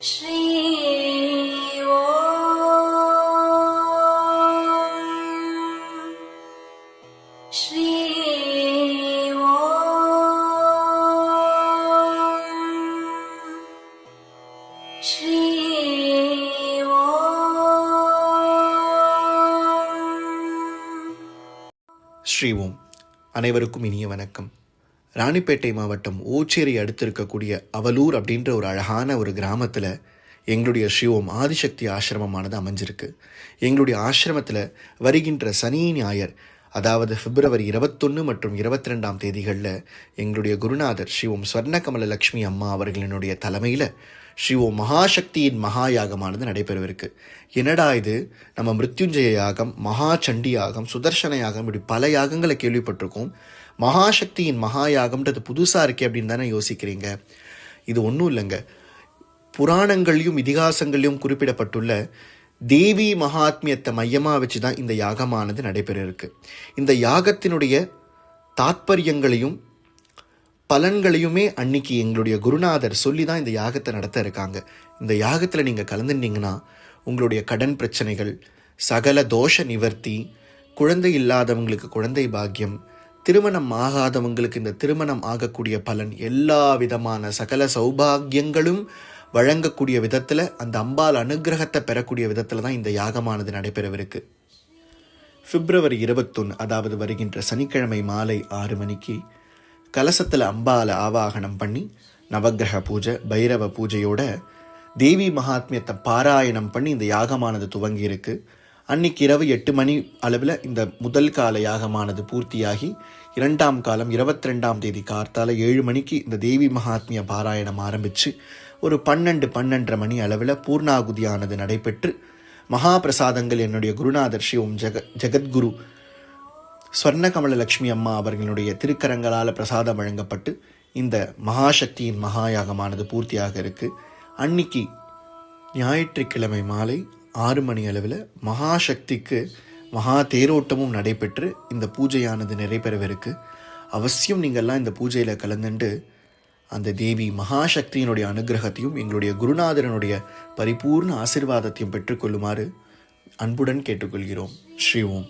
ஸ்ரீ ஸ்ரீ ஸ்ரீ ஸ்ரீ ஓம். அனைவருக்கும் இனிய வணக்கம். ராணிப்பேட்டை மாவட்டம் ஓச்சேரி அடுத்து இருக்கக்கூடிய அவலூர் அப்படின்ற ஒரு அழகான ஒரு கிராமத்தில் எங்களுடைய ஸ்ரீ ஓம் ஆதிசக்தி ஆசிரமமானது அமைஞ்சிருக்கு. எங்களுடைய ஆசிரமத்தில் வருகின்ற சனி ஞாயிறு, அதாவது பிப்ரவரி 21 மற்றும் 22 தேதிகளில் எங்களுடைய குருநாதர் ஸ்ரீ ஓம் ஸ்வர்ணகமல லக்ஷ்மி அம்மா அவர்களினுடைய தலைமையில் ஸ்ரீ ஓம் மகாசக்தியின் மகாயாகமானது நடைபெறவிருக்கு. என்னடா இது, நம்ம மிருத்யுஞ்சய யாகம், மகா சண்டி யாகம், சுதர்சன யாகம், இப்படி பல யாகங்களை கேள்விப்பட்டிருக்கோம். மகாசக்தியின் மகாயாகம்ன்றது புதுசாக இருக்கே அப்படின்னு தானே யோசிக்கிறீங்க. இது ஒன்றும் இல்லைங்க. புராணங்களையும் இதிகாசங்களையும் குறிப்பிடப்பட்டுள்ள தேவி மகாத்மியத்தை மையமாக வச்சு தான் இந்த யாகமானது நடைபெற இருக்கு. இந்த யாகத்தினுடைய தாத்பரியங்களையும் பலன்களையுமே அன்னைக்கு எங்களுடைய குருநாதர் சொல்லி தான் இந்த யாகத்தை நடத்த இருக்காங்க. இந்த யாகத்தில் நீங்கள் கலந்துட்டீங்கன்னா உங்களுடைய கடன் பிரச்சனைகள், சகல தோஷ நிவர்த்தி, குழந்தை இல்லாதவங்களுக்கு குழந்தை பாக்கியம், திருமணம் ஆகாதவங்களுக்கு இந்த திருமணம் ஆகக்கூடிய பலன், எல்லா விதமான சகல சௌபாகியங்களும் வழங்கக்கூடிய விதத்தில், அந்த அம்பாள் அனுகிரகத்தை பெறக்கூடிய விதத்தில் தான் இந்த யாகமானது நடைபெறவிருக்கு. பிப்ரவரி 21, அதாவது வருகின்ற சனிக்கிழமை மாலை 6 மணிக்கு கலசத்தில் அம்பாலை ஆவாகனம் பண்ணி நவக்கிரக பூஜை, பைரவ பூஜையோட தேவி மகாத்மியத்தை பாராயணம் பண்ணி இந்த யாகமானது துவங்கி இருக்கு. அன்னைக்கு இரவு 8 மணி அளவில் இந்த முதல் கால யாகமானது பூர்த்தியாகி 2ஆம் காலம் 22ஆம் தேதி கார்த்தால 7 மணிக்கு இந்த தேவி மகாத்மிய பாராயணம் ஆரம்பித்து ஒரு 12-12:30 மணி அளவில் பூர்ணாகுதியானது நடைபெற்று மகாபிரசாதங்கள் என்னுடைய குருநாதர் ஸ்ரீ ஓம் ஜெகத்குரு ஸ்வர்ணகமல லக்ஷ்மி அம்மா அவர்களுடைய திருக்கரங்களால் பிரசாதம் வழங்கப்பட்டு இந்த மகாசக்தியின் மகாயாகமானது பூர்த்தியாக இருக்கு. அன்னைக்கு ஞாயிற்றுக்கிழமை மாலை 6 மணி அளவில் மகாசக்திக்கு மகா தேரோட்டமும் நடைபெற்று இந்த பூஜையானது நிறைவேறவிருக்கு. அவசியம் நீங்கள்லாம் இந்த பூஜையில் கலந்துண்டு அந்த தேவி மகாசக்தியினுடைய அனுகிரகத்தையும் எங்களுடைய குருநாதரனுடைய பரிபூர்ண ஆசீர்வாதத்தையும் பெற்றுக்கொள்ளுமாறு அன்புடன் கேட்டுக்கொள்கிறோம். ஸ்ரீ ஓம்.